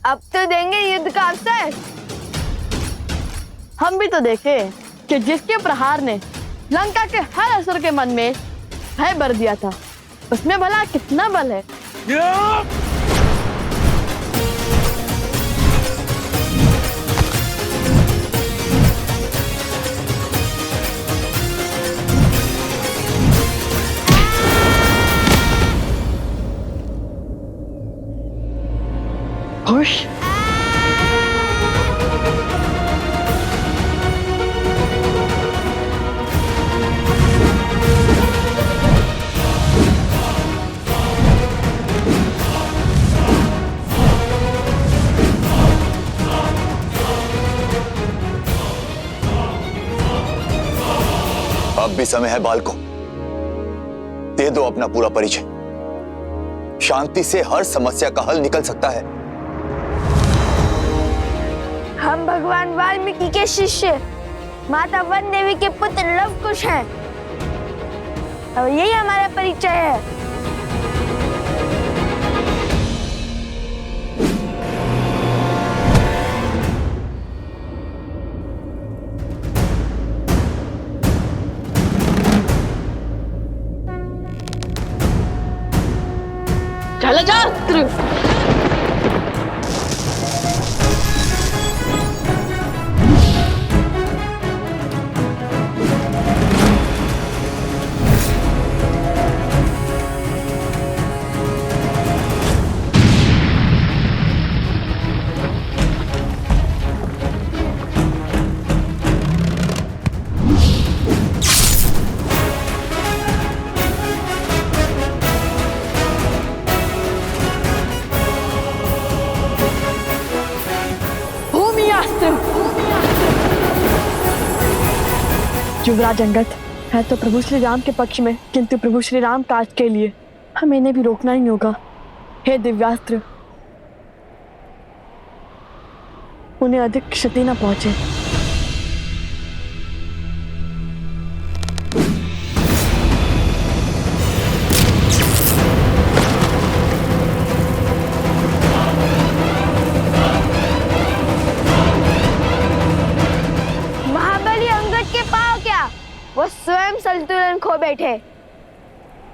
अब तो देंगे युद्ध का अवसर। हम भी तो देखे कि जिसके प्रहार ने लंका के हर असुर के मन में भय भर दिया था, उसमें भला कितना बल है। खुश अब भी समय है बालकों, दे दो अपना पूरा परिचय। शांति से हर समस्या का हल निकल सकता है। हम भगवान वाल्मीकि के शिष्य माता वन देवी के पुत्र लवकुश हैं और यही हमारा परिचय है। चल जा। युवराज अंगद है तो प्रभु श्री राम के पक्ष में, किंतु प्रभु श्री राम काज के लिए हमें इन्हें भी रोकना ही होगा। हे दिव्यास्त्र, उन्हें अधिक क्षति न पहुंचे। वो स्वयं संतुलन खो बैठे।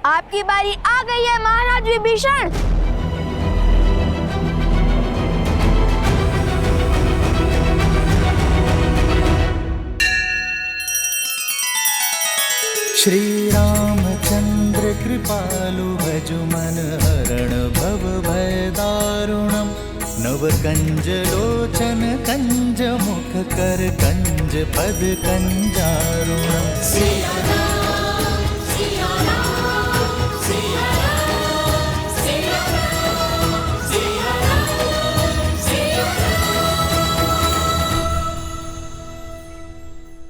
आपकी बारी आ गई है महाराज विभीषण। श्री रामचंद्र कृपालु भजु मन हरण भव भय दारुणम। नव कंज लोचन कंज मुख कर कंज पद कंजारुणम। सिया राम, सिया राम, सिया राम, सिया राम, सिया राम, सिया राम।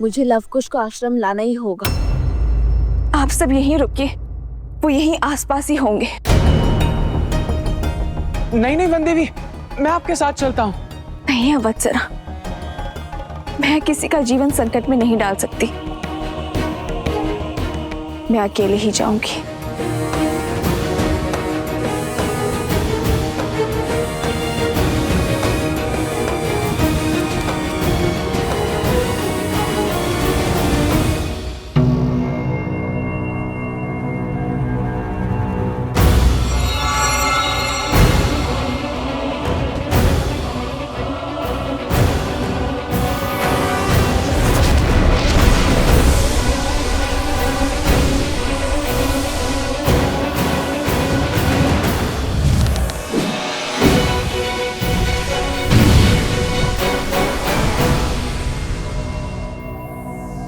मुझे लवकुश को आश्रम लाना ही होगा। आप सब यहीं रुकिए, वो यहीं आसपास ही होंगे। नहीं वन देवी, मैं आपके साथ चलता हूँ। नहीं अवत्सरा, मैं किसी का जीवन संकट में नहीं डाल सकती। मैं अकेले ही जाऊंगी।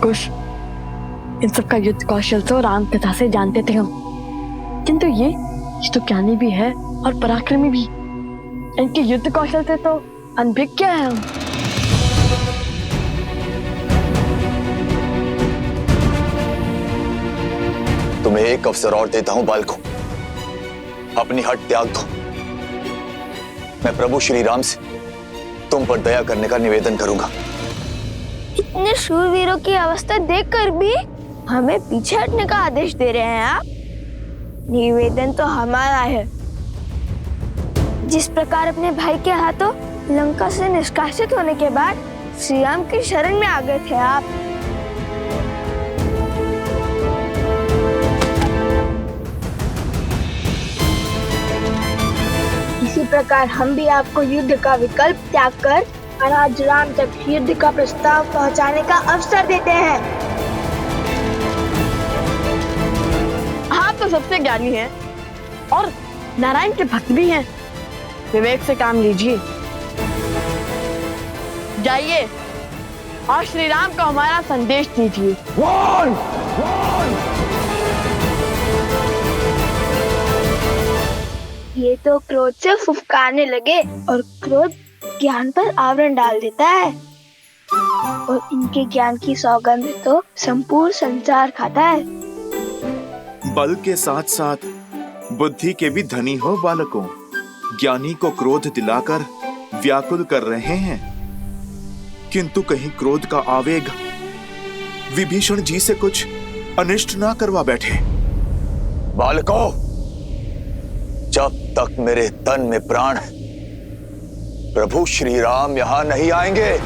कुश, इन सब का युद्ध कौशल तो राम कथा से जानते थे हम, किंतु ये तो ज्ञानी भी है और पराक्रमी भी। इनके युद्ध कौशल से तो अनभिज्ञ है हम। तुम्हें एक अवसर और देता हूं बालकों, अपनी हट त्याग दो। मैं प्रभु श्री राम से तुम पर दया करने का निवेदन करूंगा। इतने शूरवीरों की अवस्था देखकर भी हमें पीछे हटने का आदेश दे रहे हैं आप? निवेदन तो हमारा है, जिस प्रकार अपने भाई के हाथों लंका से निष्कासित होने के बाद श्री राम की शरण में आ गए थे आप। इसी प्रकार हम भी आपको युद्ध का विकल्प त्याग कर महाराज राम तक युद्ध का प्रस्ताव पहुंचाने का अवसर देते हैं। आप तो सबसे ज्ञानी हैं और नारायण के भक्त भी हैं। विवेक से काम लीजिए। जाइए और श्री राम को हमारा संदेश दीजिए। ये तो क्रोध से फुफकारने लगे और क्रोध ज्ञान पर आवरण डाल देता है और इनके ज्ञान की सौगंध तो संपूर्ण संसार खाता है। बल के साथ साथ बुद्धि के भी धनी हो बालकों। ज्ञानी को क्रोध दिलाकर व्याकुल कर रहे हैं, किंतु कहीं क्रोध का आवेग विभीषण जी से कुछ अनिष्ट ना करवा बैठे। बालकों, जब तक मेरे तन में प्राण है प्रभु श्री राम यहां नहीं आएंगे।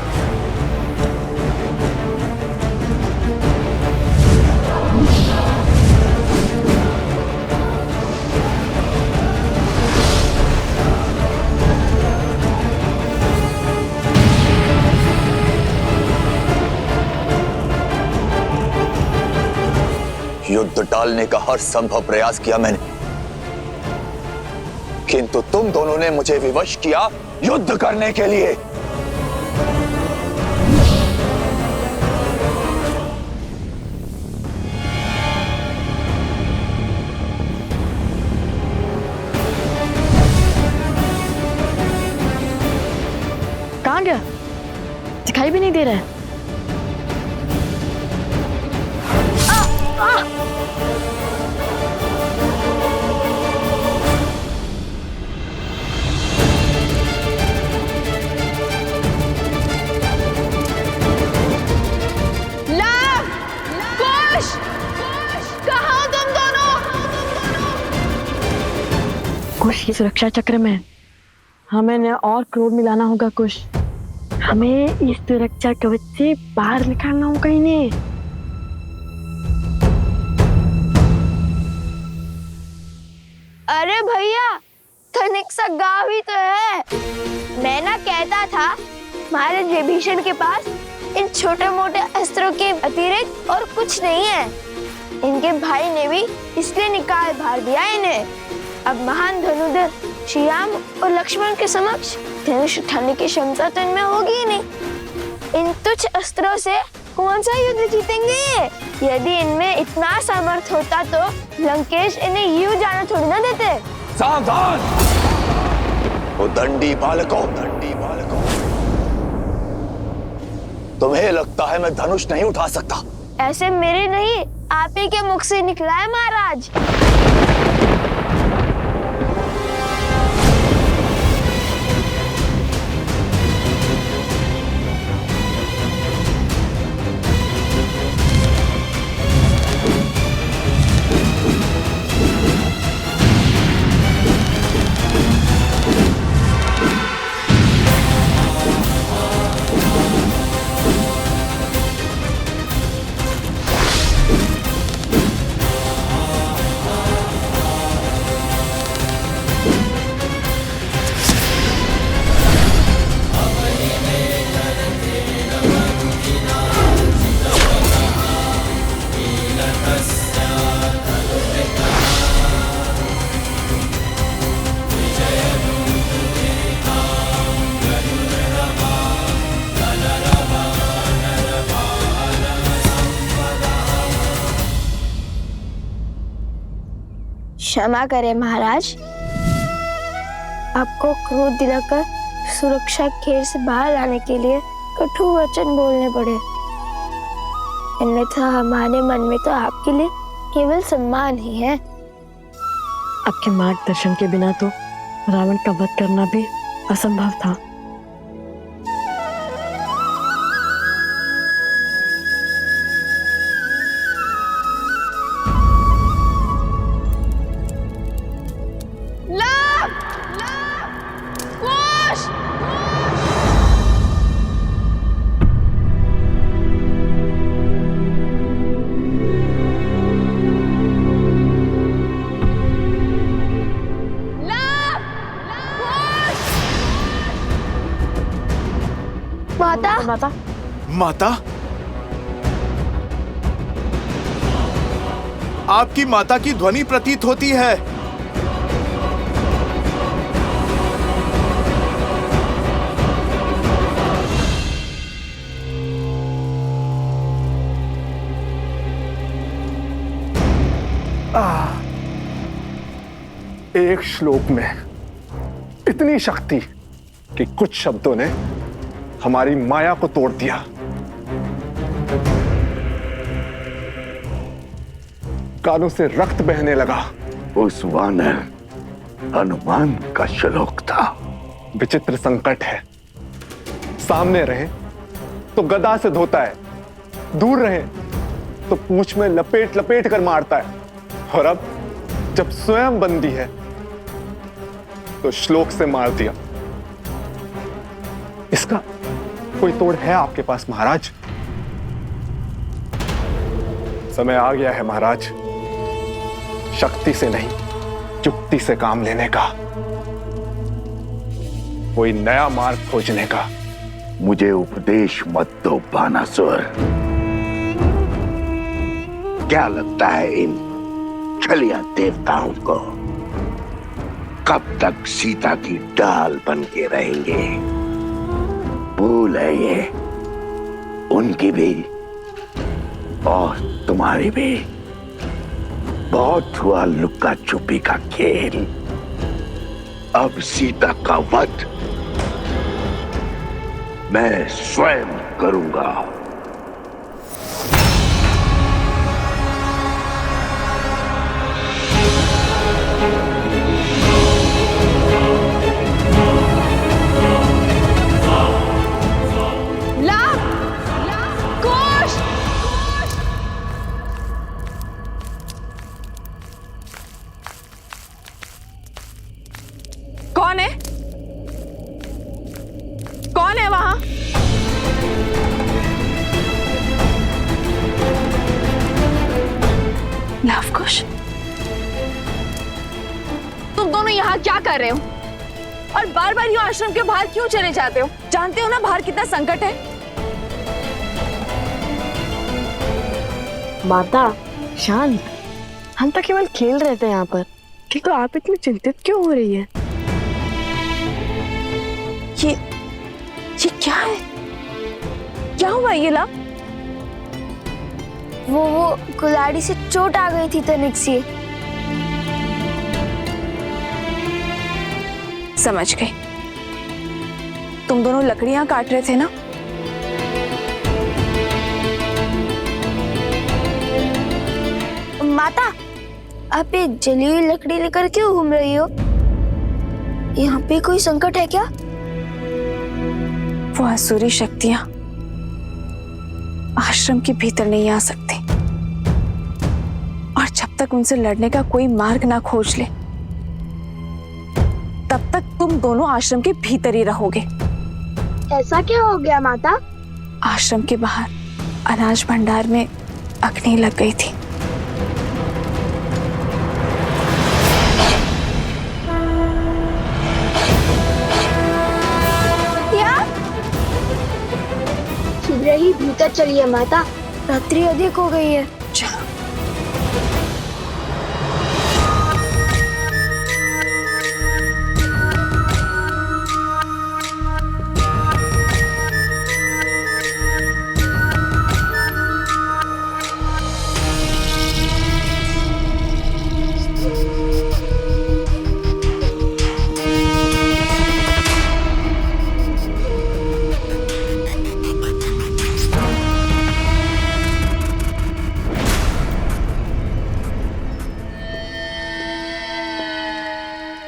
युद्ध टालने का हर संभव प्रयास किया मैंने, किंतु तुम दोनों ने मुझे विवश किया युद्ध करने के लिए। कहाँ गया? दिखाई भी नहीं दे रहा है। कुश की सुरक्षा चक्र में हमें न और क्रोध मिलाना होगा। कुश, हमें इस सुरक्षा कवच से बाहर निकालना होगा इन्हें। अरे भैया, तनिक सा गाँव ही तो है। मैं ना कहता था महाराज विभीषण के पास इन छोटे मोटे अस्त्रों के अतिरिक्त और कुछ नहीं है। इनके भाई ने भी इसलिए निकाल भार दिया इन्हें। अब महान धनुर्धर श्री राम और लक्ष्मण के समक्ष धनुष उठाने की क्षमता तो इनमें होगी ही नहीं। इन तुच्छ अस्त्रों से कौन सा युद्ध जीतेंगे? यदि इनमें इतना सामर्थ्य होता तो लंकेश इन्हें यूं जाना थोड़ी ना देते। सावधान! वो दंडी बालकों, दंडी बालकों, तुम्हें लगता है मैं धनुष नहीं उठा सकता? ऐसे मेरे नहीं, आप ही के मुख से निकला है महाराज। क्षमा करें महाराज, आपको क्रोध दिलाकर सुरक्षा घेर से बाहर लाने के लिए कठोर वचन बोलने पड़े। अन्यथा हमारे मन में तो आपके लिए केवल सम्मान ही है। आपके मार्गदर्शन के बिना तो रावण का वध करना भी असंभव था। माता। माता? आपकी माता की ध्वनि प्रतीत होती है। एक श्लोक में इतनी शक्ति कि कुछ शब्दों ने हमारी माया को तोड़ दिया। कानों से रक्त बहने लगा। उस वानर हनुमान का श्लोक था। विचित्र संकट है, सामने रहे तो गदा से धोता है, दूर रहे तो पूंछ में लपेट लपेट कर मारता है, और अब जब स्वयं बंदी है तो श्लोक से मार दिया। इसका कोई तोड़ है आपके पास महाराज? समय आ गया है महाराज, शक्ति से नहीं युक्ति से काम लेने का, कोई नया मार्ग खोजने का। मुझे उपदेश मत दो बानासुर। क्या लगता है इन छलिया देवताओं को कब तक सीता की डाल बन के रहेंगे? भूल है ये उनकी भी और तुम्हारी भी। बहुत हुआ लुक्का छुपी का खेल, अब सीता का वध मैं स्वयं करूंगा। कौन है? कौन है वहां? लवकुश, तुम दोनों यहाँ क्या कर रहे हो? और बार बार यूं आश्रम के बाहर क्यों चले जाते हो? जानते हो ना बाहर कितना संकट है। माता शांत, हम तो केवल खेल रहे थे यहाँ पर, तो आप इतनी चिंतित क्यों हो रही है? ये क्या है? क्या हुआ ये ला? वो कुल्हाड़ी से चोट आ गई थी तनिक सी। समझ गई, तुम दोनों लकड़ियां काट रहे थे ना? माता, आप ये जली हुई लकड़ी लेकर क्यों घूम रही हो? यहाँ पे कोई संकट है क्या? वो असुरी शक्तियां आश्रम के भीतर नहीं आ सकती, और जब तक उनसे लड़ने का कोई मार्ग ना खोज ले तब तक तुम दोनों आश्रम के भीतर ही रहोगे। ऐसा क्या हो गया माता? आश्रम के बाहर अनाज भंडार में अग्नि लग गई थी। शीघ्र ही भीतर चलिए माता, रात्रि अधिक हो गई है। चलो।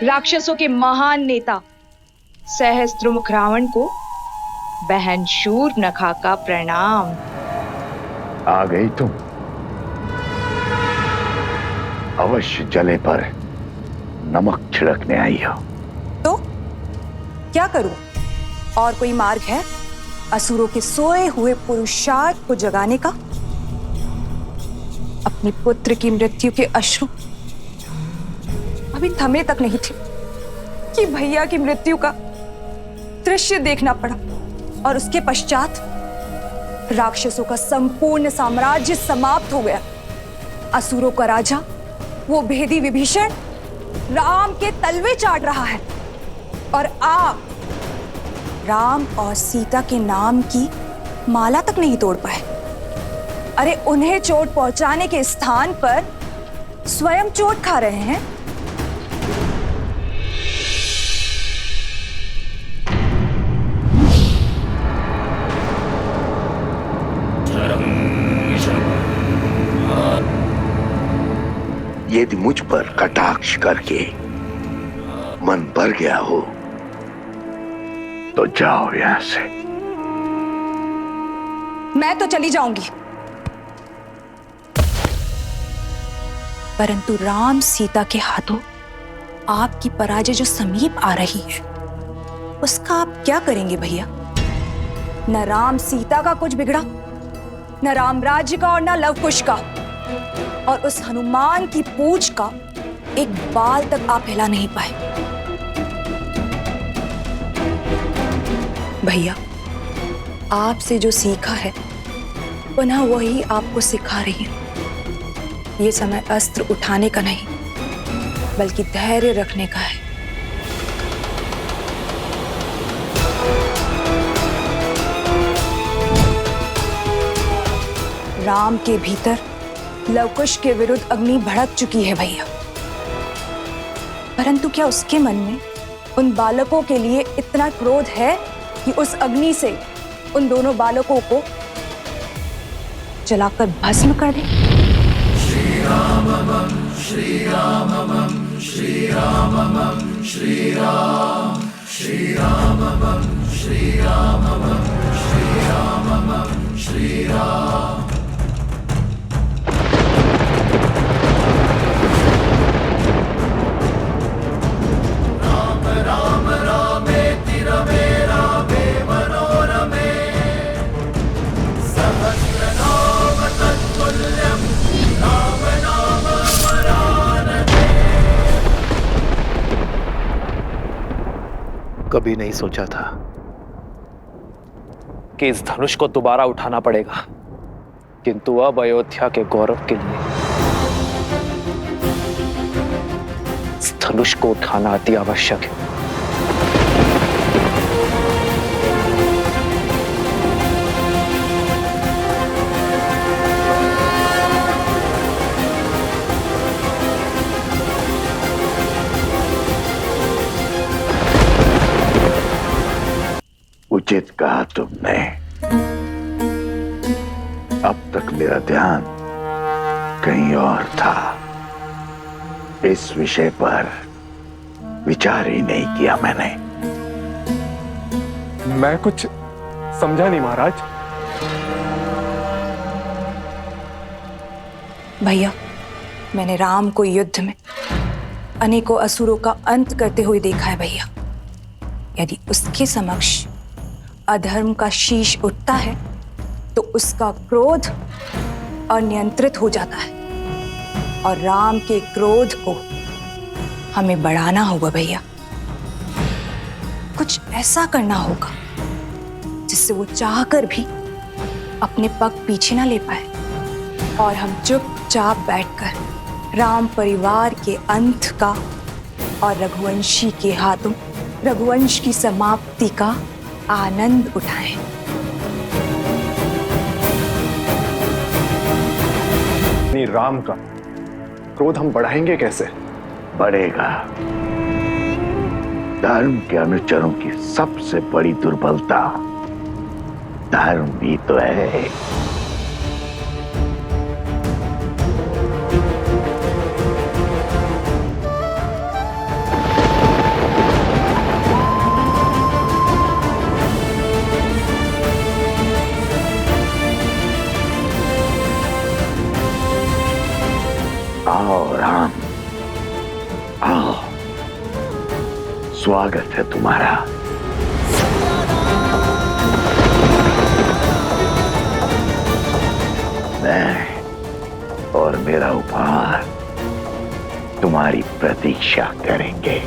राक्षसों के महान नेता सहस्त्रमुख रावण को बहन शूर्पणखा का प्रणाम। आ गई तुम? अवश्य जले पर नमक छिड़कने आई हो। तो क्या करूं? और कोई मार्ग है असुरों के सोए हुए पुरुषार्थ को जगाने का? अपने पुत्र की मृत्यु के अश्रु अभी थमे तक नहीं थे कि भैया की मृत्यु का दृश्य देखना पड़ा, और उसके पश्चात राक्षसों का संपूर्ण साम्राज्य समाप्त हो गया। असुरों का राजा वो भेदी विभीषण राम के तलवे चाट रहा है और आप राम और सीता के नाम की माला तक नहीं तोड़ पाए। अरे उन्हें चोट पहुंचाने के स्थान पर स्वयं चोट खा रहे हैं। यदि मुझ पर कटाक्ष करके मन भर गया हो तो जाओ यहां से। मैं तो चली जाऊंगी, परंतु राम सीता के हाथों आपकी पराजय जो समीप आ रही है उसका आप क्या करेंगे भैया? न राम सीता का कुछ बिगड़ा, न राम राज्य का और न लवकुश का, और उस हनुमान की पूंछ का एक बाल तक आप हिला नहीं पाए। भैया, आपसे जो सीखा है पुनः वही आपको सिखा रही हूं। ये समय अस्त्र उठाने का नहीं बल्कि धैर्य रखने का है। राम के भीतर लवकुश के विरुद्ध अग्नि भड़क चुकी है भैया, परंतु क्या उसके मन में उन बालकों के लिए इतना क्रोध है कि उस अग्नि से उन दोनों बालकों को जलाकर भस्म कर दे? श्री राम श्री राम श्री राम श्री राम श्री राम श्री राम श्री राम श्री राम। राम रामेति रमे रामे मनोरमे सहस्रनाम तत्तुल्यं राम नाम स्मरानते। कभी नहीं सोचा था कि इस धनुष को दोबारा उठाना पड़ेगा, किंतु अब अयोध्या के गौरव के लिए इस धनुष को उठाना अति आवश्यक है। उचित कहा तुमने। अब तक मेरा ध्यान कहीं और था। इस विषय पर विचार ही नहीं किया मैंने। मैं कुछ समझा नहीं महाराज। भैया, मैंने राम को युद्ध में अनेकों असुरों का अंत करते हुए देखा है भैया। यदि उसके समक्ष अधर्म का शीश उठता है तो उसका क्रोध अनियंत्रित हो जाता है, और राम के क्रोध को हमें बढ़ाना होगा भैया। कुछ ऐसा करना होगा जिससे वो चाहकर भी अपने पग पीछे ना ले पाए और हम चुपचाप बैठकर राम परिवार के अंत का और रघुवंशी के हाथों रघुवंश की समाप्ति का आनंद उठाएं। नहीं, राम का क्रोध हम बढ़ाएंगे कैसे? बढ़ेगा। धर्म के अनुचरों की सबसे बड़ी दुर्बलता धर्म भी तो है। आओ राम, आओ, स्वागत है तुम्हारा। मैं और मेरा उपहार तुम्हारी प्रतीक्षा करेंगे।